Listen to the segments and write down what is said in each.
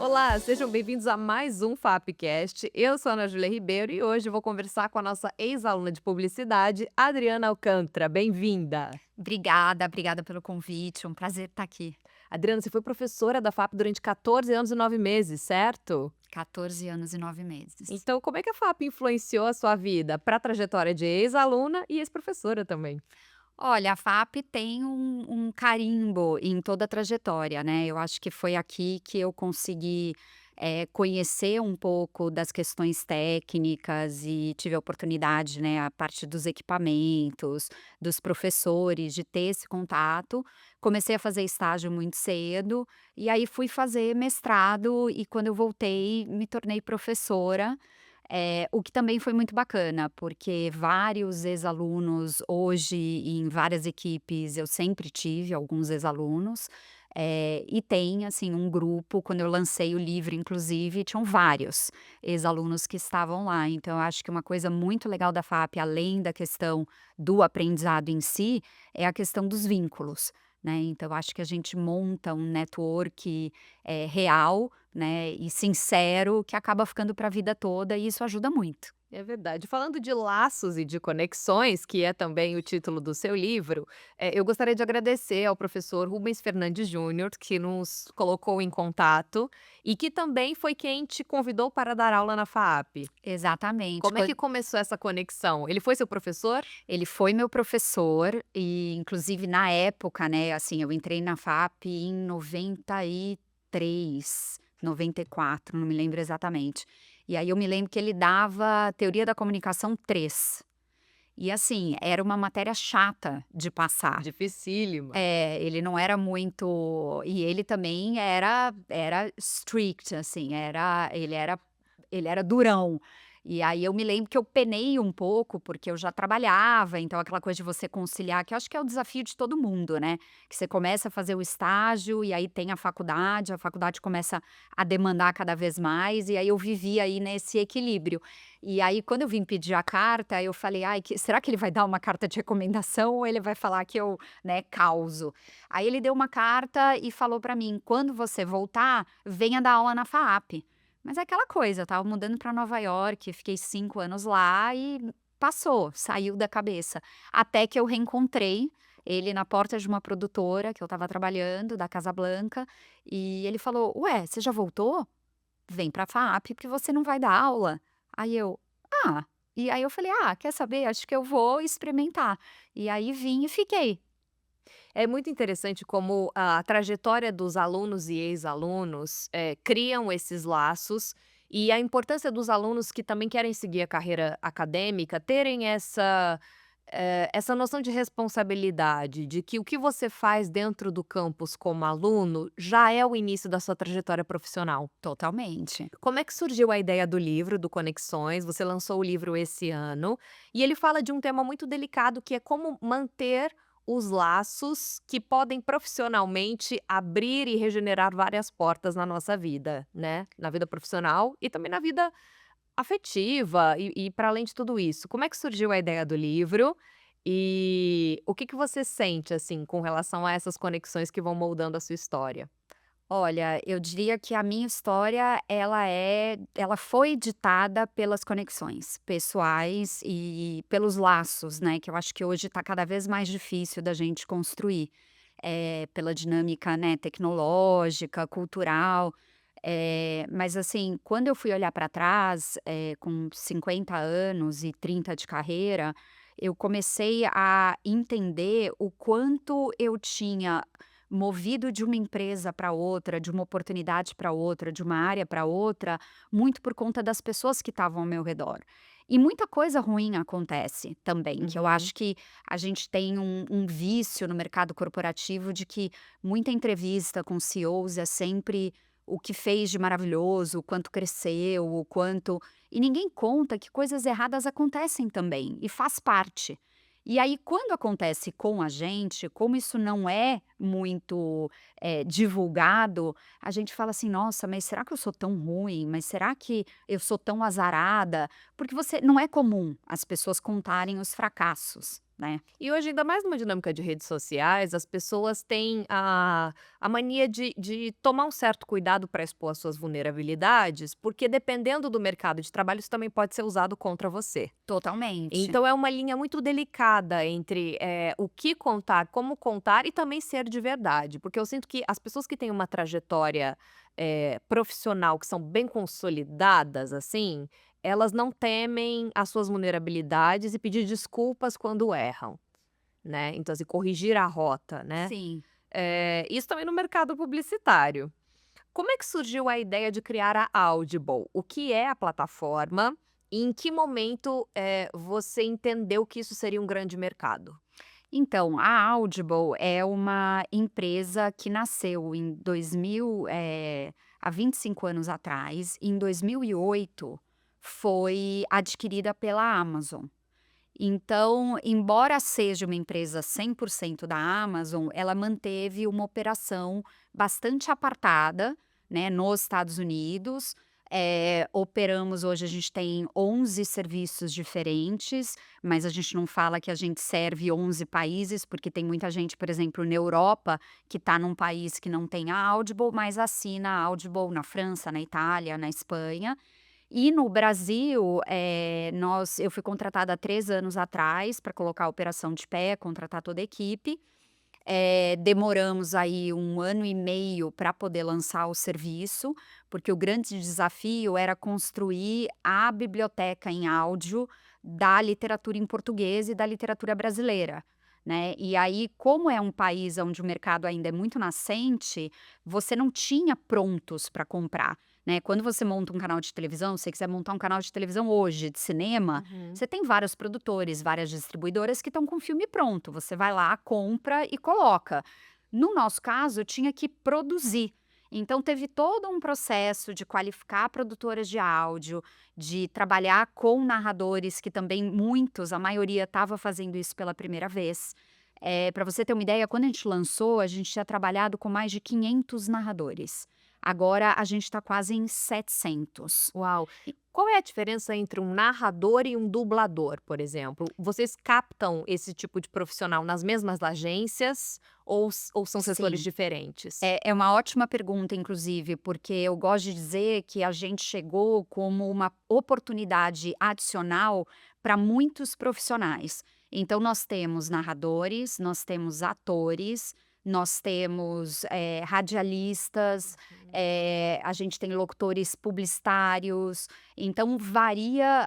Olá, sejam bem-vindos a mais um FAPcast. Eu sou a Ana Júlia Ribeiro e hoje vou conversar com a nossa ex-aluna de publicidade, Adriana Alcântara. Bem-vinda. Obrigada pelo convite, um prazer estar aqui. Adriana, você foi professora da FAP durante 14 anos e 9 meses, certo? 14 anos e 9 meses. Então, como é que a FAP influenciou a sua vida para a trajetória de ex-aluna e ex-professora também? Olha, a FAP tem um carimbo em toda a trajetória, né, eu acho que foi aqui que eu consegui, conhecer um pouco das questões técnicas e tive a oportunidade, né, a parte dos equipamentos, dos professores, de ter esse contato. Comecei a fazer estágio muito cedo, e aí fui fazer mestrado e quando eu voltei me tornei professora. O que também foi muito bacana, porque vários ex-alunos hoje em várias equipes eu sempre tive alguns ex-alunos, e tem, assim, um grupo quando eu lancei o livro inclusive tinham vários ex-alunos que estavam lá, então eu acho que uma coisa muito legal da FAP, além da questão do aprendizado em si, é a questão dos vínculos, né, então eu acho que a gente monta um network, real, né, e sincero, que acaba ficando para a vida toda e isso ajuda muito. É verdade. Falando de laços e de conexões, que é também o título do seu livro, eu gostaria de agradecer ao professor Rubens Fernandes Júnior, que nos colocou em contato e que também foi quem te convidou para dar aula na FAAP. Exatamente. Como é que começou essa conexão? Ele foi seu professor? Ele foi meu professor e inclusive na época, né, assim, eu entrei na FAP em 93, 94, não me lembro exatamente. E aí eu me lembro que ele dava Teoria da Comunicação 3. E assim, era uma matéria chata de passar. Dificílima. Ele não era muito e ele também era strict, assim, ele era durão. E aí eu me lembro que eu penei um pouco, porque eu já trabalhava, então aquela coisa de você conciliar, que eu acho que é o desafio de todo mundo, né, que você começa a fazer o estágio e aí tem a faculdade começa a demandar cada vez mais, e aí eu vivi aí nesse equilíbrio. E aí quando eu vim pedir a carta, eu falei: "Ai, será que ele vai dar uma carta de recomendação ou ele vai falar que eu, né, causo?". Aí ele deu uma carta e falou pra mim: "Quando você voltar, venha dar aula na FAAP". Mas é aquela coisa, eu estava mudando pra Nova York, fiquei 5 anos lá e passou, saiu da cabeça. Até que eu reencontrei ele na porta de uma produtora que eu estava trabalhando, da Casa Blanca, e ele falou: "Ué, você já voltou? Vem pra FAAP porque você não vai dar aula". Aí eu: "Ah". E aí eu falei: "Ah, quer saber? Acho que eu vou experimentar". E aí vim e fiquei. É muito interessante como a trajetória dos alunos e ex-alunos, criam esses laços, e a importância dos alunos que também querem seguir a carreira acadêmica terem essa noção de responsabilidade, de que o que você faz dentro do campus como aluno já é o início da sua trajetória profissional. Totalmente. Como é que surgiu a ideia do livro, do Conexões? Você lançou o livro esse ano, e ele fala de um tema muito delicado que é como manter os laços que podem profissionalmente abrir e regenerar várias portas na nossa vida, né, na vida profissional e também na vida afetiva e para além de tudo isso. Como é que surgiu a ideia do livro e o que que você sente, assim, com relação a essas conexões que vão moldando a sua história? Olha, eu diria que a minha história, ela foi ditada pelas conexões pessoais e pelos laços, né, que eu acho que hoje está cada vez mais difícil da gente construir, pela dinâmica, né, tecnológica, cultural, mas assim, quando eu fui olhar para trás, com 50 anos e 30 de carreira, eu comecei a entender o quanto eu tinha movido de uma empresa para outra, de uma oportunidade para outra, de uma área para outra, muito por conta das pessoas que estavam ao meu redor. E muita coisa ruim acontece também, que eu Uhum. acho que a gente tem um vício no mercado corporativo de que muita entrevista com CEOs é sempre o que fez de maravilhoso, o quanto cresceu, o quanto. E ninguém conta que coisas erradas acontecem também, e faz parte. E aí, quando acontece com a gente, como isso não é muito, divulgado, a gente fala assim: "Nossa, mas será que eu sou tão ruim? Mas será que eu sou tão azarada?" Porque você não é comum as pessoas contarem os fracassos, né. E hoje, ainda mais numa dinâmica de redes sociais, as pessoas têm a mania de tomar um certo cuidado para expor as suas vulnerabilidades, porque dependendo do mercado de trabalho, isso também pode ser usado contra você. Totalmente. Então é uma linha muito delicada entre, o que contar, como contar e também ser de verdade, porque eu sinto que as pessoas que têm uma trajetória, profissional, que são bem consolidadas, assim, elas não temem as suas vulnerabilidades e pedir desculpas quando erram, né, então assim, corrigir a rota, né. Sim. Isso também no mercado publicitário. Como é que surgiu a ideia de criar a Audible? O que é a plataforma e em que momento, você entendeu que isso seria um grande mercado? Então, a Audible é uma empresa que nasceu em 2000, há 25 anos atrás. Em 2008, foi adquirida pela Amazon. Então, embora seja uma empresa 100% da Amazon, ela manteve uma operação bastante apartada, né, nos Estados Unidos. Operamos hoje, a gente tem 11 serviços diferentes, mas a gente não fala que a gente serve 11 países, porque tem muita gente, por exemplo, na Europa, que está num país que não tem a Audible, mas assina a Audible na França, na Itália, na Espanha. E no Brasil, eu fui contratada há 3 anos atrás para colocar a operação de pé, contratar toda a equipe. Demoramos aí 1 ano e meio para poder lançar o serviço, porque o grande desafio era construir a biblioteca em áudio da literatura em português e da literatura brasileira, né. E aí, como é um país onde o mercado ainda é muito nascente, você não tinha prontos para comprar, né. Quando você monta um canal de televisão, se você quiser montar um canal de televisão hoje, de cinema, Uhum. você tem vários produtores, várias distribuidoras que estão com o filme pronto, você vai lá, compra e coloca. No nosso caso, eu tinha que produzir. Então teve todo um processo de qualificar produtoras de áudio, de trabalhar com narradores que também muitos, a maioria estava fazendo isso pela primeira vez. Para você ter uma ideia, quando a gente lançou, a gente tinha trabalhado com mais de 500 narradores. Agora a gente está quase em 700. Uau! E qual é a diferença entre um narrador e um dublador, por exemplo? Vocês captam esse tipo de profissional nas mesmas agências ou são setores Sim. diferentes? É uma ótima pergunta, inclusive, porque eu gosto de dizer que a gente chegou como uma oportunidade adicional para muitos profissionais. Então, nós temos narradores, nós temos atores, nós temos radialistas, Uhum. a gente tem locutores publicitários. Então, varia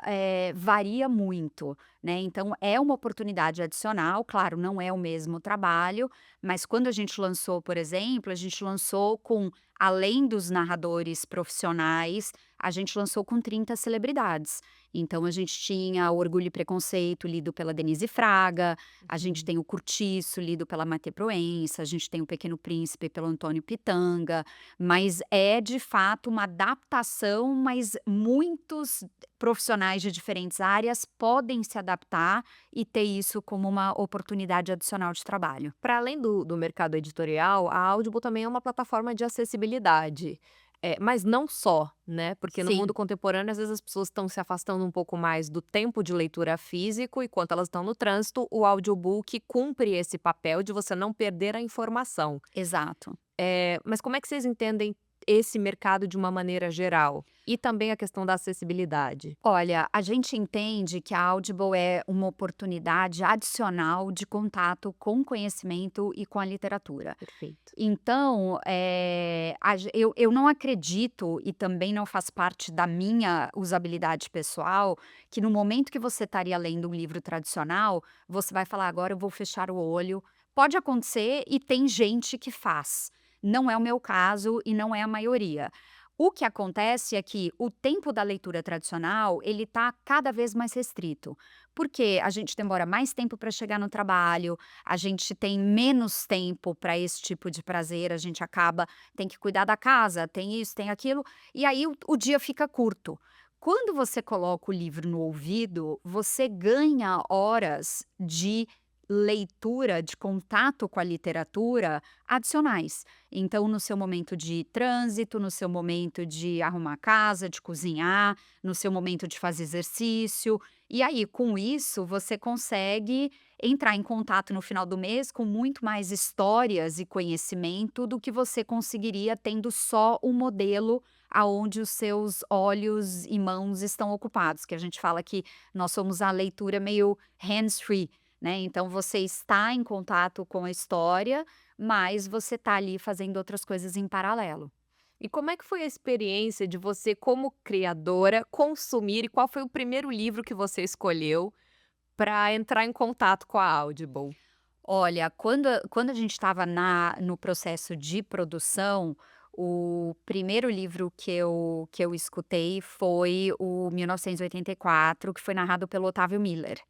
muito, né? Então, é uma oportunidade adicional. Claro, não é o mesmo trabalho, mas quando a gente lançou, por exemplo, a gente lançou com, além dos narradores profissionais, a gente lançou com 30 celebridades. Então a gente tinha Orgulho e Preconceito, lido pela Denise Fraga, a gente Uhum. tem o Curtiço, lido pela Maté Proença, a gente tem o Pequeno Príncipe pelo Antônio Pitanga, mas é de fato uma adaptação, mas muitos profissionais de diferentes áreas podem se adaptar e ter isso como uma oportunidade adicional de trabalho. Para além do mercado editorial, a Audible também é uma plataforma de acessibilidade, mas não só, né, porque no mundo Sim, contemporâneo, às vezes, as pessoas estão se afastando um pouco mais do tempo de leitura físico, enquanto elas estão no trânsito, o audiobook cumpre esse papel de você não perder a informação. exato. Mas como é que vocês entendem esse mercado de uma maneira geral? E também a questão da acessibilidade? Olha, a gente entende que a Audible é uma oportunidade adicional de contato com o conhecimento e com a literatura. Perfeito. Então, eu não acredito, e também não faz parte da minha usabilidade pessoal, que no momento que você estaria lendo um livro tradicional, você vai falar: agora eu vou fechar o olho. Pode acontecer e tem gente que faz. Não é o meu caso e não é a maioria. O que acontece é que o tempo da leitura tradicional, ele está cada vez mais restrito, porque a gente demora mais tempo para chegar no trabalho, a gente tem menos tempo para esse tipo de prazer, a gente acaba tem que cuidar da casa, tem isso, tem aquilo, e aí o dia fica curto. Quando você coloca o livro no ouvido, você ganha horas de leitura, de contato com a literatura adicionais. Então, no seu momento de trânsito, no seu momento de arrumar a casa, de cozinhar, no seu momento de fazer exercício. E aí, com isso, você consegue entrar em contato no final do mês com muito mais histórias e conhecimento do que você conseguiria tendo só o modelo aonde os seus olhos e mãos estão ocupados, que a gente fala que nós somos a leitura meio hands-free, né, então você está em contato com a história, mas você está ali fazendo outras coisas em paralelo. E como é que foi a experiência de você, como criadora, consumir e qual foi o primeiro livro que você escolheu para entrar em contato com a Audible? Olha, quando a gente estava no processo de produção, o primeiro livro que eu escutei foi o 1984, que foi narrado pelo Otávio Miller,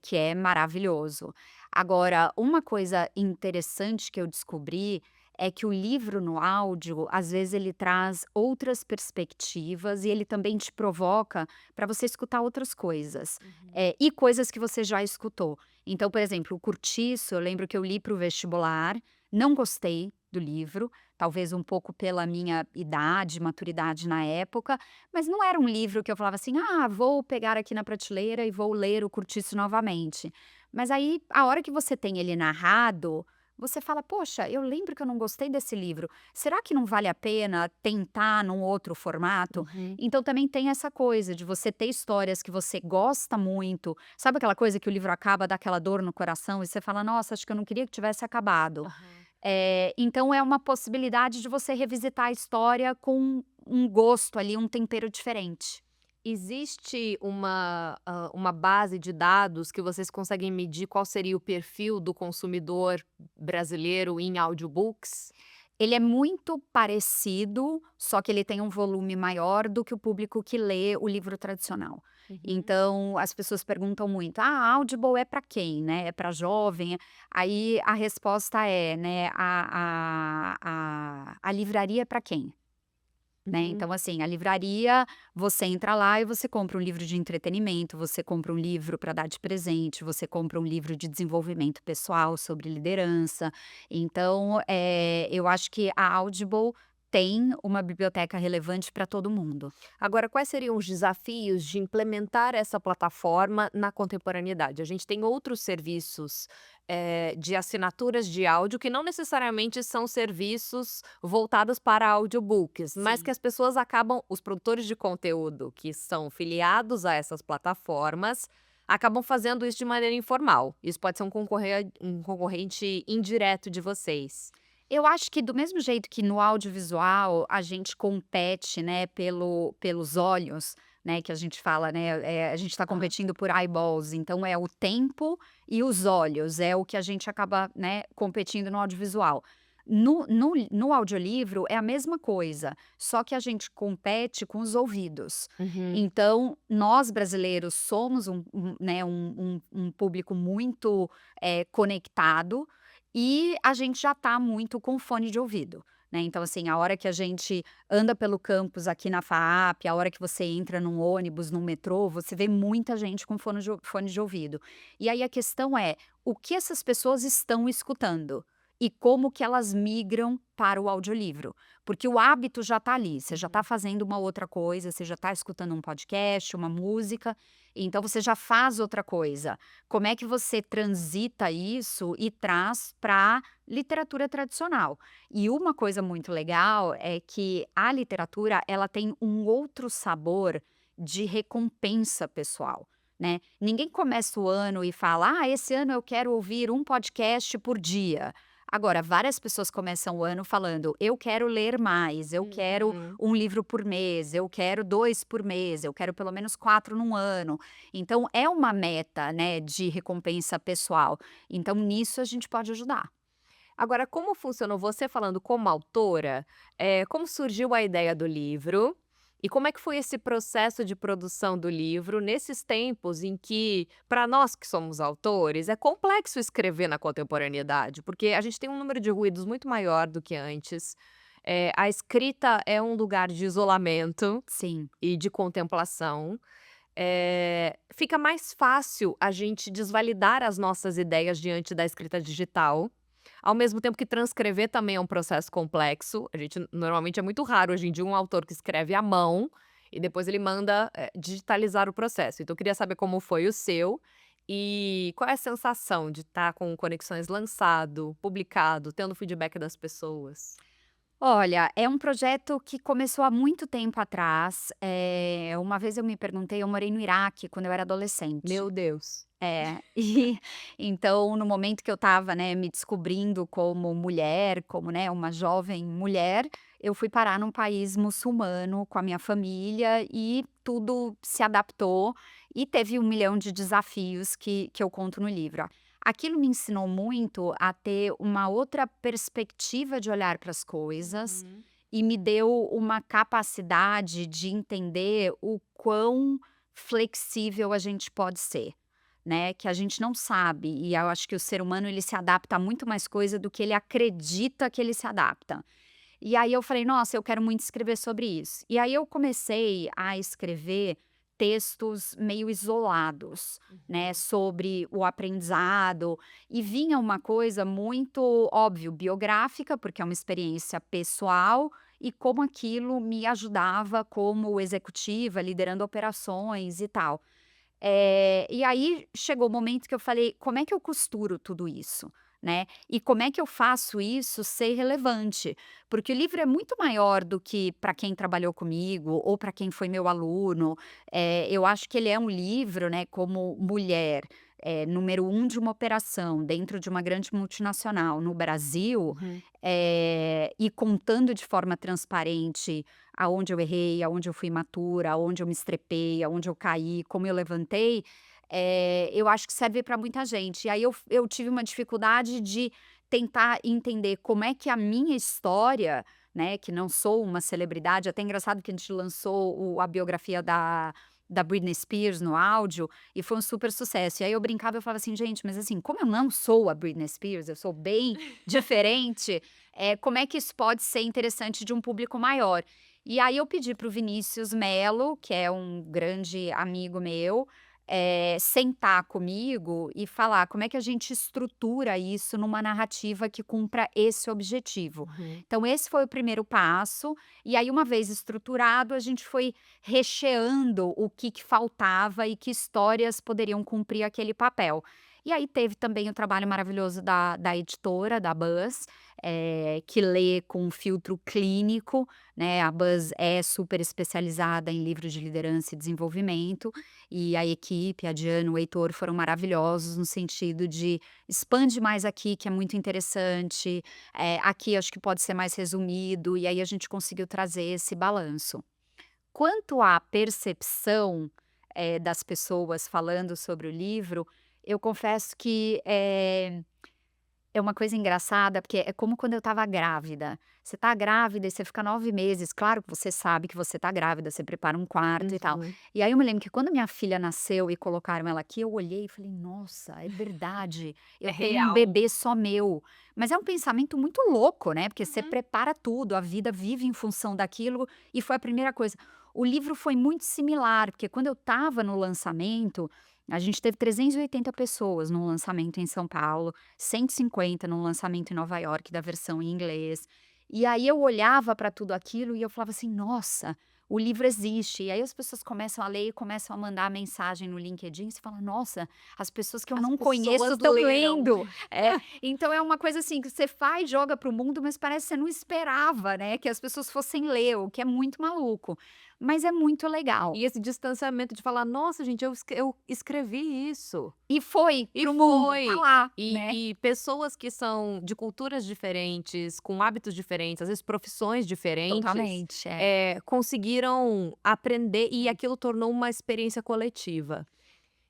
que é maravilhoso. Agora, uma coisa interessante que eu descobri é que o livro no áudio, às vezes, ele traz outras perspectivas e ele também te provoca para você escutar outras coisas, Uhum. e coisas que você já escutou. Então, por exemplo, o Curtiço, eu lembro que eu li para o vestibular, não gostei do livro, talvez um pouco pela minha idade, maturidade na época, mas não era um livro que eu falava assim: "Ah, vou pegar aqui na prateleira e vou ler o Curtiço novamente". Mas aí, a hora que você tem ele narrado, você fala: "Poxa, eu lembro que eu não gostei desse livro. Será que não vale a pena tentar num outro formato?". Uhum. Então também tem essa coisa de você ter histórias que você gosta muito. Sabe aquela coisa que o livro acaba, dá aquela dor no coração e você fala: "Nossa, acho que eu não queria que tivesse acabado". Aham. Então é uma possibilidade de você revisitar a história com um gosto ali, um tempero diferente. Existe uma base de dados que vocês conseguem medir qual seria o perfil do consumidor brasileiro em audiobooks? Ele é muito parecido, só que ele tem um volume maior do que o público que lê o livro tradicional. Uhum. Então, as pessoas perguntam muito: "Ah, Audible é para quem, né? É para jovem?". Aí a resposta é, né, a livraria é para quem? Né, Uhum. então assim, a livraria, você entra lá e você compra um livro de entretenimento, você compra um livro para dar de presente, você compra um livro de desenvolvimento pessoal sobre liderança. Então, eu acho que a Audible tem uma biblioteca relevante para todo mundo. Agora, quais seriam os desafios de implementar essa plataforma na contemporaneidade? A gente tem outros serviços, de assinaturas de áudio que não necessariamente são serviços voltados para audiobooks, mas que Sim. as pessoas acabam os produtores de conteúdo que são filiados a essas plataformas, acabam fazendo isso de maneira informal. Isso pode ser um concorrente indireto de vocês. Eu acho que do mesmo jeito que no audiovisual a gente compete, né, pelos olhos, né, que a gente fala, né, a gente está Aham. competindo por eyeballs, então é o tempo e os olhos, é o que a gente acaba, né, competindo no audiovisual. No audiolivro é a mesma coisa, só que a gente compete com os ouvidos. Uhum. Então, nós brasileiros somos né, um público muito, conectado, e a gente já tá muito com fone de ouvido, né, então assim, a hora que a gente anda pelo campus aqui na FAAP, a hora que você entra num ônibus, num metrô, você vê muita gente com fone de ouvido. E aí a questão é, o que essas pessoas estão escutando? E como que elas migram para o audiolivro? Porque o hábito já tá ali, você já tá Uhum. fazendo uma outra coisa, você já tá escutando um podcast, uma música, então você já faz outra coisa. Como é que você transita isso e traz para literatura tradicional? E uma coisa muito legal é que a literatura, ela tem um outro sabor de recompensa pessoal, né. Ninguém começa o ano e fala: "Ah, esse ano eu quero ouvir um podcast por dia". Agora, várias pessoas começam o ano falando: "Eu quero ler mais, eu quero Uhum. um livro por mês, eu quero 2 por mês, eu quero pelo menos 4 num ano". Então é uma meta, né, de recompensa pessoal. Então nisso a gente pode ajudar. Agora, como funcionou você falando como autora, como surgiu a ideia do livro e como é que foi esse processo de produção do livro nesses tempos em que, para nós que somos autores, é complexo escrever na contemporaneidade, porque a gente tem um número de ruídos muito maior do que antes. A escrita é um lugar de isolamento Sim. e de contemplação. Fica mais fácil a gente desvalidar as nossas ideias diante da escrita digital, ao mesmo tempo que transcrever também é um processo complexo. A gente normalmente é muito raro hoje em dia um autor que escreve à mão e depois ele manda, digitalizar o processo. Então eu queria saber como foi o seu, e qual é a sensação de estar com Conexões lançado, publicado, tendo feedback das pessoas? Olha, é um projeto que começou há muito tempo atrás. Uma vez eu me perguntei, eu morei no Iraque quando eu era adolescente. Meu Deus. E então no momento que eu estava, né, me descobrindo como mulher, como, né, uma jovem mulher, eu fui parar num país muçulmano com a minha família e tudo se adaptou e teve 1 milhão de desafios que eu conto no livro. Aquilo me ensinou muito a ter uma outra perspectiva de olhar para as coisas Uhum. e me deu uma capacidade de entender o quão flexível a gente pode ser, né, que a gente não sabe, e eu acho que o ser humano ele se adapta a muito mais coisa do que ele acredita que ele se adapta. E aí eu falei: "Nossa, eu quero muito escrever sobre isso". E aí eu comecei a escrever textos meio isolados, né, Uhum. sobre o aprendizado, e vinha uma coisa muito, óbvio, biográfica, porque é uma experiência pessoal, e como aquilo me ajudava como executiva, liderando operações e tal. E aí chegou o momento que eu falei: "Como é que eu costuro tudo isso?", né, e como é que eu faço isso ser relevante? Porque o livro é muito maior do que para quem trabalhou comigo ou para quem foi meu aluno. Eu acho que ele é um livro, né, como mulher, número um de uma operação dentro de uma grande multinacional no Brasil, Uhum. e contando de forma transparente aonde eu errei, aonde eu fui imatura, aonde eu me estrepei, aonde eu caí, como eu levantei, eu acho que serve para muita gente. E aí eu tive uma dificuldade de tentar entender como é que a minha história, né, que não sou uma celebridade, até engraçado que a gente lançou a biografia da Britney Spears no áudio e foi um super sucesso. E aí eu brincava, eu falava assim: "Gente, mas assim, como eu não sou a Britney Spears, eu sou bem diferente, como é que isso pode ser interessante de um público maior?". E aí eu pedi para o Vinícius Melo, que é um grande amigo meu, sentar comigo e falar como é que a gente estrutura isso numa narrativa que cumpra esse objetivo. Uhum. Então esse foi o primeiro passo, e aí uma vez estruturado a gente foi recheando o que faltava e que histórias poderiam cumprir aquele papel. E aí teve também o trabalho maravilhoso da editora, da Buzz, que lê com um filtro clínico, né, a Buzz é super especializada em livros de liderança e desenvolvimento, e a equipe, a Diana, o Heitor foram maravilhosos no sentido de expande mais aqui que é muito interessante, aqui acho que pode ser mais resumido, e aí a gente conseguiu trazer esse balanço. Quanto à percepção, das pessoas falando sobre o livro, eu confesso que, é uma coisa engraçada, porque é como quando eu estava grávida. Você tá grávida e você fica 9 meses, claro que você sabe que você tá grávida, você prepara um quarto e tal. Uhum. E aí eu me lembro que quando minha filha nasceu e colocaram ela aqui, eu olhei e falei: "Nossa, é verdade, É eu tenho um real. bebê só meu". Mas é um pensamento muito louco, né, porque você Uhum. prepara tudo, a vida vive em função daquilo, e foi a primeira coisa. O livro foi muito similar, porque quando eu estava no lançamento, a gente teve 380 pessoas no lançamento em São Paulo, 150 no lançamento em Nova York da versão em inglês. E aí eu olhava para tudo aquilo e eu falava assim: "Nossa, o livro existe". E aí as pessoas começam a ler e começam a mandar mensagem no LinkedIn, e você fala: "Nossa, as pessoas que eu As não conheço pessoas estão leram. lendo". Então é uma coisa assim que você faz, joga para o mundo, mas parece que você não esperava, né, que as pessoas fossem ler, o que é muito maluco. Mas é muito legal. E esse distanciamento de falar: "Nossa, gente, eu escrevi isso". E foi E para o mundo, tá foi. lá, E né. e pessoas que são de culturas diferentes, com hábitos diferentes, às vezes profissões diferentes, Totalmente, é. conseguiram aprender e aquilo tornou uma experiência coletiva.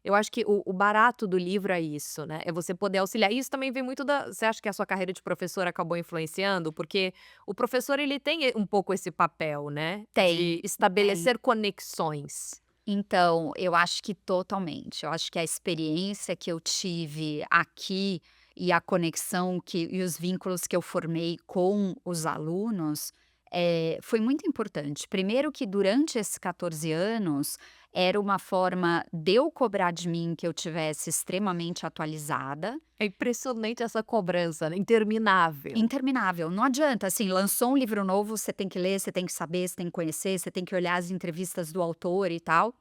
Eu acho que o barato do livro é isso, né, é você poder auxiliar. E isso também vem muito da você acha que a sua carreira de professora acabou influenciando? Porque o professor ele tem um pouco esse papel, né, de Tem, tem. estabelecer conexões. Então, eu acho que totalmente. Eu acho que a experiência que eu tive aqui e a conexão e os vínculos que eu formei com os alunos, foi muito importante. Primeiro que durante esses 14 anos, era uma forma de eu cobrar de mim que eu tivesse extremamente atualizada. É impressionante essa cobrança, né, interminável. Interminável, não adianta, assim, lançou um livro novo, você tem que ler, você tem que saber, você tem que conhecer, você tem que olhar as entrevistas do autor e tal.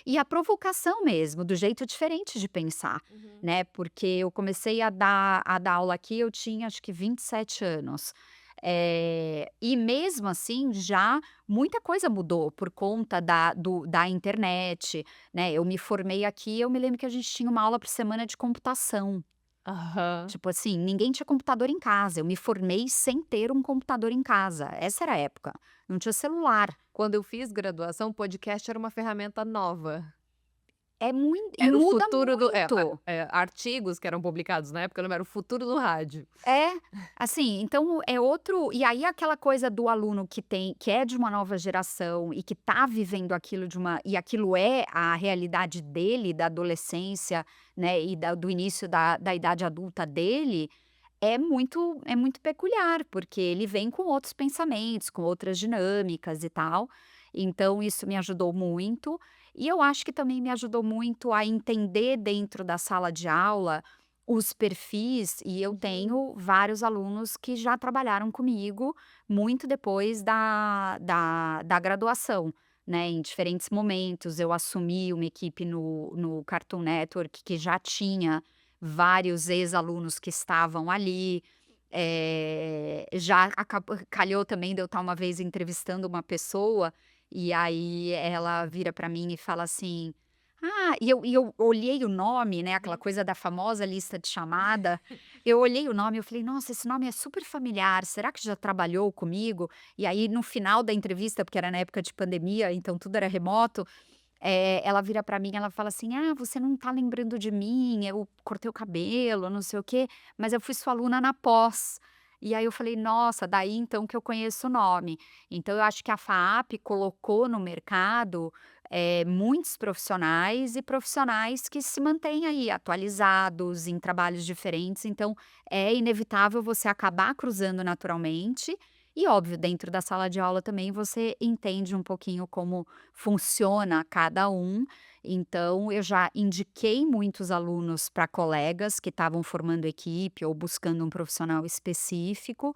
E a provocação mesmo, do jeito diferente de pensar, Uhum. né, porque eu comecei a dar aula aqui, eu tinha acho que 27 anos. E mesmo assim já muita coisa mudou por conta da internet, né, eu me formei aqui, eu me lembro que a gente tinha uma aula por semana de computação. Aham. Tipo assim, ninguém tinha computador em casa, eu me formei sem ter um computador em casa, essa era a época, não tinha celular. Quando eu fiz graduação, o podcast era uma ferramenta nova. É muito e Era o muda futuro do muito. artigos que eram publicados na época, não era o futuro do rádio. É, assim, então é outro e aí aquela coisa do aluno que é de uma nova geração e que tá vivendo aquilo e aquilo é a realidade dele, da adolescência, né, e do início da idade adulta dele, é muito peculiar, porque ele vem com outros pensamentos, com outras dinâmicas e tal. Então isso me ajudou muito, e eu acho que também me ajudou muito a entender dentro da sala de aula os perfis, e eu Uhum. tenho vários alunos que já trabalharam comigo muito depois da graduação, né, em diferentes momentos. Eu assumi uma equipe no Cartoon Network que já tinha vários ex-alunos que estavam ali, já calhou também de eu estar uma vez entrevistando uma pessoa, e aí ela vira para mim e fala assim: "Ah", e eu olhei o nome, né, aquela Uhum. coisa da famosa lista de chamada, eu olhei o nome, eu falei: "Nossa, esse nome é super familiar, será que já trabalhou comigo?". E aí no final da entrevista, porque era na época de pandemia, então tudo era remoto, ela vira pra mim, ela fala assim: "Ah, você não tá lembrando de mim, eu cortei o cabelo, não sei o quê, mas eu fui sua aluna na pós". E aí eu falei: "Nossa, daí então que eu conheço o nome". Então eu acho que a FAAP colocou no mercado, muitos profissionais e profissionais que se mantêm aí atualizados em trabalhos diferentes, então é inevitável você acabar cruzando naturalmente e óbvio, dentro da sala de aula também você entende um pouquinho como funciona cada um. Então, eu já indiquei muitos alunos para colegas que estavam formando equipe ou buscando um profissional específico,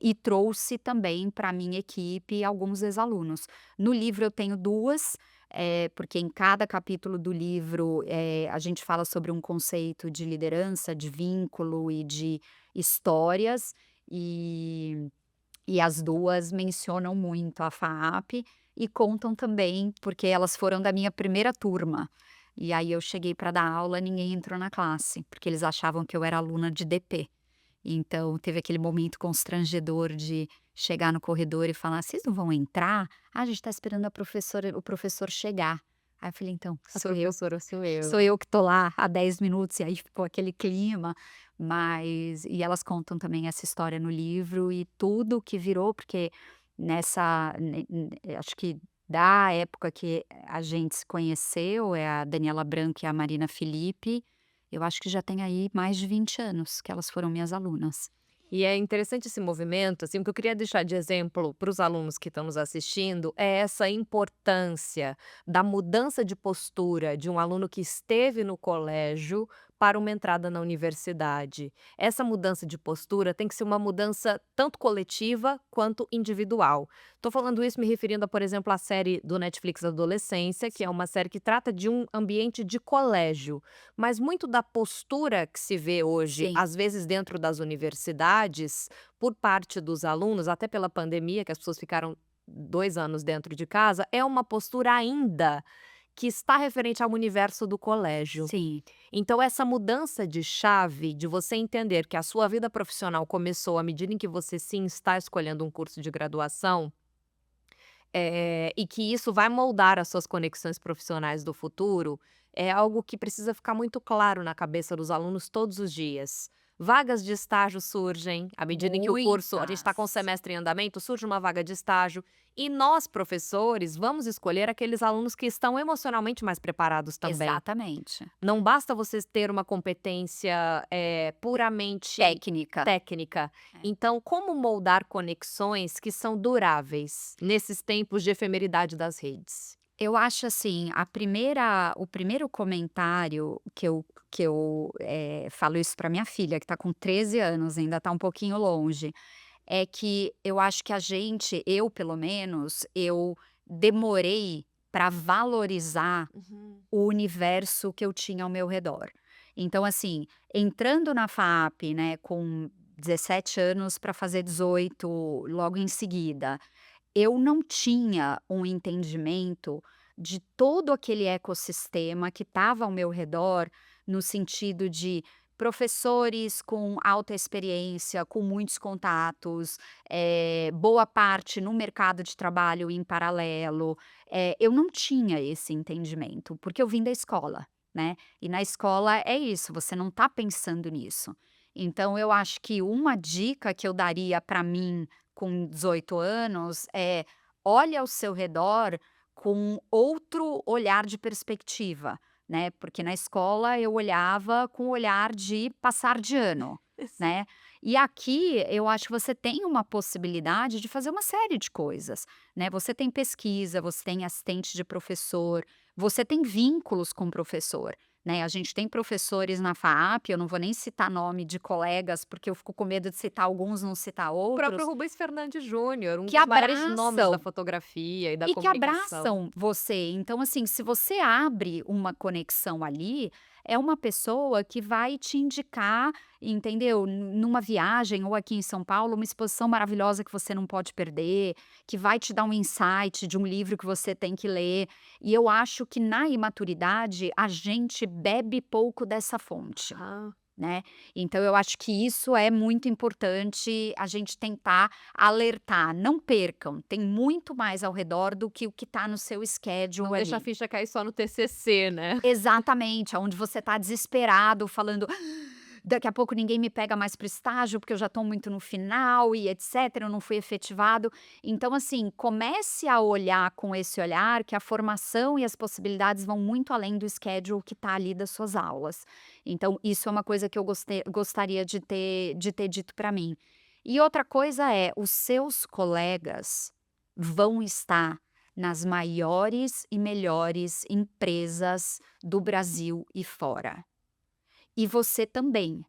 e trouxe também para a minha equipe alguns ex-alunos. No livro eu tenho duas, porque em cada capítulo do livro a gente fala sobre um conceito de liderança, de vínculo e de histórias, e e as 2 mencionam muito a FAAP e contam também, porque elas foram da minha primeira turma. E aí eu cheguei para dar aula, ninguém entrou na classe, porque eles achavam que eu era aluna de DP. Então teve aquele momento constrangedor de chegar no corredor e falar: "Vocês não vão entrar? Ah, a gente está esperando o professor chegar". Aí eu falei: "Então, A sou eu". professora sou eu. Sou eu que tô lá há 10 minutos, e aí ficou aquele clima, e elas contam também essa história no livro e tudo que virou, porque acho que da época que a gente se conheceu, é a Daniela Branco e a Marina Felipe, eu acho que já tem aí mais de 20 anos que elas foram minhas alunas. E é interessante esse movimento, assim, o que eu queria deixar de exemplo para os alunos que estão nos assistindo é essa importância da mudança de postura de um aluno que esteve no colégio para uma entrada na universidade. Essa mudança de postura tem que ser uma mudança tanto coletiva quanto individual. Estou falando isso me referindo a, por exemplo, a série do Netflix Adolescência, que é uma série que trata de um ambiente de colégio. Mas muito da postura que se vê hoje, Sim, às vezes dentro das universidades, por parte dos alunos, até pela pandemia, que as pessoas ficaram 2 anos dentro de casa, é uma postura ainda que está referente ao universo do colégio. sim. Então essa mudança de chave, de você entender que a sua vida profissional começou à medida em que você sim está escolhendo um curso de graduação, e que isso vai moldar as suas conexões profissionais do futuro, é algo que precisa ficar muito claro na cabeça dos alunos todos os dias. Vagas de estágio surgem, à medida em que o curso a gente está com o Muitas. semestre em andamento, surge uma vaga de estágio, e nós, professores, vamos escolher aqueles alunos que estão emocionalmente mais preparados também. Exatamente. Não basta você ter uma competência, puramente Técnica. técnica. É. Então, como moldar conexões que são duráveis nesses tempos de efemeridade das redes? Eu acho assim, a primeira o primeiro comentário que eu falo isso para minha filha, que está com 13 anos, ainda está um pouquinho longe, é que eu acho que a gente eu pelo menos, eu demorei para valorizar Uhum. o universo que eu tinha ao meu redor. Então, assim, entrando na FAAP, né, com 17 anos para fazer 18 logo em seguida, eu não tinha um entendimento de todo aquele ecossistema que estava ao meu redor, no sentido de professores com alta experiência, com muitos contatos, boa parte no mercado de trabalho em paralelo. Eu não tinha esse entendimento, porque eu vim da escola, né, e na escola é isso, você não está pensando nisso. Então eu acho que uma dica que eu daria para mim com 18 anos é: olhe ao seu redor com outro olhar de perspectiva, né, porque na escola eu olhava com o olhar de passar de ano, Sim. né. E aqui eu acho que você tem uma possibilidade de fazer uma série de coisas, né, você tem pesquisa, você tem assistente de professor, você tem vínculos com o professor, né, a gente tem professores na FAAP, eu não vou nem citar nome de colegas, porque eu fico com medo de citar alguns, não citar O próprio outros, Rubens Fernandes Júnior, um que dos maiores nomes da abraçam fotografia e da e que comunicação. abraçam você. Então, assim, se você abre uma conexão ali, é uma pessoa que vai te indicar, entendeu? Numa viagem ou aqui em São Paulo, uma exposição maravilhosa que você não pode perder, que vai te dar um insight de um livro que você tem que ler. E eu acho que na imaturidade a gente bebe pouco dessa fonte. Ah. Né, então eu acho que isso é muito importante a gente tentar alertar, não percam, tem muito mais ao redor do que o que está no seu Não schedule deixa a ali. ficha cair só no TCC, né. Exatamente, aonde você está desesperado falando: "Daqui a pouco ninguém me pega mais para o estágio, porque eu já estou muito no final e etcétera, eu não fui efetivado". Então, assim, comece a olhar com esse olhar que a formação e as possibilidades vão muito além do schedule que está ali das suas aulas. Então, isso é uma coisa que eu gostaria de ter dito para mim. E outra coisa é, os seus colegas vão estar nas maiores e melhores empresas do Brasil e fora. E você também.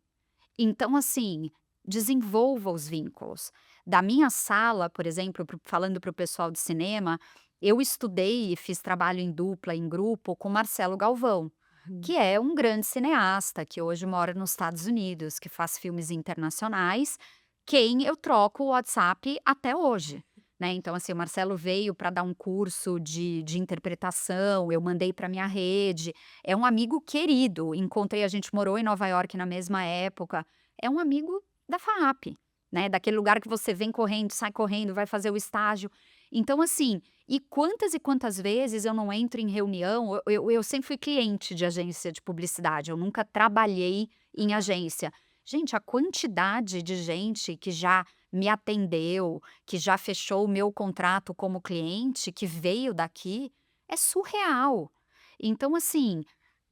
Então, assim, desenvolva os vínculos. Da minha sala, por exemplo, falando para o pessoal de cinema, eu estudei e fiz trabalho em dupla, em grupo, com Marcelo Galvão, Hum. que é um grande cineasta que hoje mora nos Estados Unidos, que faz filmes internacionais, quem eu troco o WhatsApp até hoje. Né? Então, assim, o Marcelo veio para dar um curso de interpretação, eu mandei para minha rede. É um amigo querido. Encontrei, a gente morou em Nova York na mesma época. É um amigo da FAAP, né, daquele lugar que você vem correndo, sai correndo, vai fazer o estágio. Então, assim, e quantas vezes eu não entro em reunião, eu sempre fui cliente de agência de publicidade, eu nunca trabalhei em agência. Gente, a quantidade de gente que já me atendeu, que já fechou o meu contrato como cliente, que veio daqui, é surreal. Então, assim,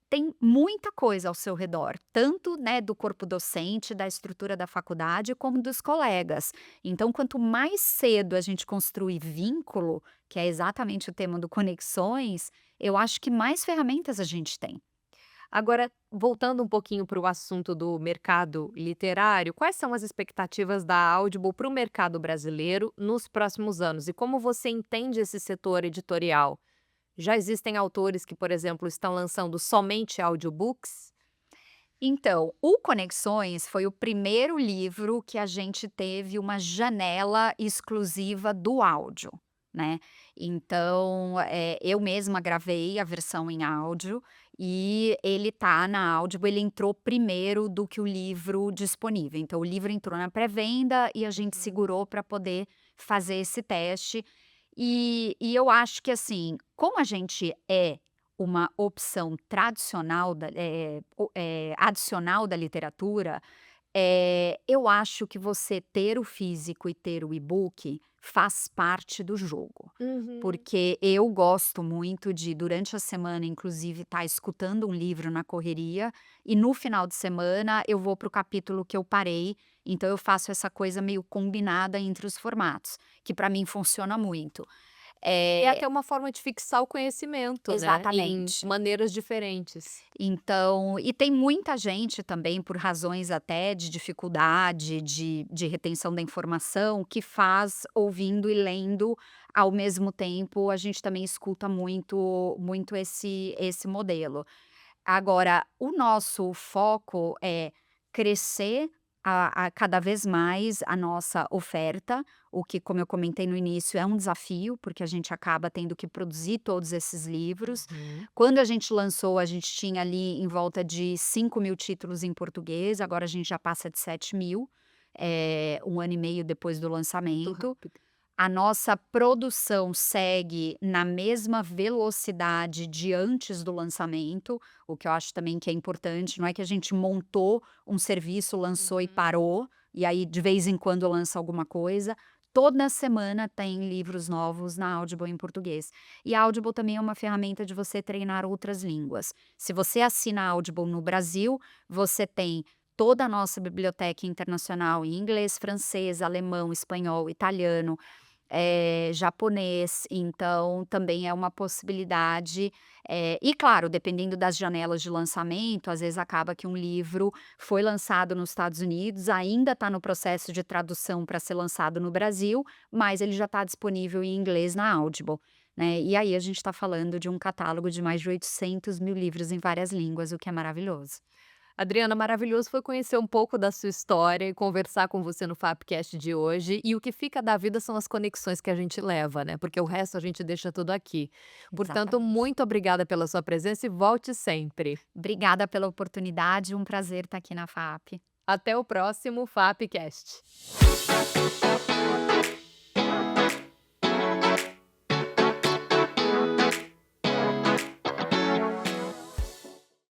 tem muita coisa ao seu redor, tanto, né, do corpo docente, da estrutura da faculdade, como dos colegas. Então, quanto mais cedo a gente construir vínculo, que é exatamente o tema do Conexões, eu acho que mais ferramentas a gente tem. Agora, voltando um pouquinho para o assunto do mercado literário, quais são as expectativas da Audible para o mercado brasileiro nos próximos anos? E como você entende esse setor editorial? Já existem autores que, por exemplo, estão lançando somente audiobooks? Então, o Conexões foi o primeiro livro que a gente teve uma janela exclusiva do áudio, né. Então, eu mesma gravei a versão em áudio e ele tá na Audible, ele entrou primeiro do que o livro disponível. Então o livro entrou na pré-venda e a gente Uhum. segurou para poder fazer esse teste. E eu acho que, assim, como a gente é uma opção tradicional adicional da literatura, eu acho que você ter o físico e ter o e-book faz parte do jogo. Uhum. Porque eu gosto muito de, durante a semana, inclusive, estar escutando um livro na correria, e no final de semana eu vou para o capítulo que eu parei, então eu faço essa coisa meio combinada entre os formatos, que para mim funciona muito. É até uma forma de fixar o conhecimento, né, em Exatamente. maneiras diferentes. Então e tem muita gente também, por razões até de dificuldade de retenção da informação, que faz ouvindo e lendo ao mesmo tempo, a gente também escuta muito esse modelo. Agora, o nosso foco é crescer a cada vez mais a nossa oferta, o que, como eu comentei no início, é um desafio, porque a gente acaba tendo que produzir todos esses livros. Uhum. Quando a gente lançou, a gente tinha ali em volta de 5.000 títulos em português, agora a gente já passa de 7.000, 1 ano e meio depois do Muito lançamento. rápido. A nossa produção segue na mesma velocidade de antes do lançamento, o que eu acho também que é importante, não é que a gente montou um serviço, lançou e Uhum. parou, e aí de vez em quando lança alguma coisa. Toda semana tem livros novos na Audible em português. E a Audible também é uma ferramenta de você treinar outras línguas. Se você assina a Audible no Brasil, você tem toda a nossa biblioteca internacional em inglês, francês, alemão, espanhol, italiano, japonês, então também é uma possibilidade, e claro, dependendo das janelas de lançamento, às vezes acaba que um livro foi lançado nos Estados Unidos, ainda está no processo de tradução para ser lançado no Brasil, mas ele já está disponível em inglês na Audible, né, e aí a gente está falando de um catálogo de mais de 800.000 livros em várias línguas, o que é maravilhoso. Adriana, maravilhoso foi conhecer um pouco da sua história e conversar com você no Fapcast de hoje. E o que fica da vida são as conexões que a gente leva, né? Porque o resto a gente deixa tudo aqui. Portanto, Exatamente. muito obrigada pela sua presença e volte sempre. Obrigada pela oportunidade, um prazer estar aqui na FAP. Até o próximo Fapcast.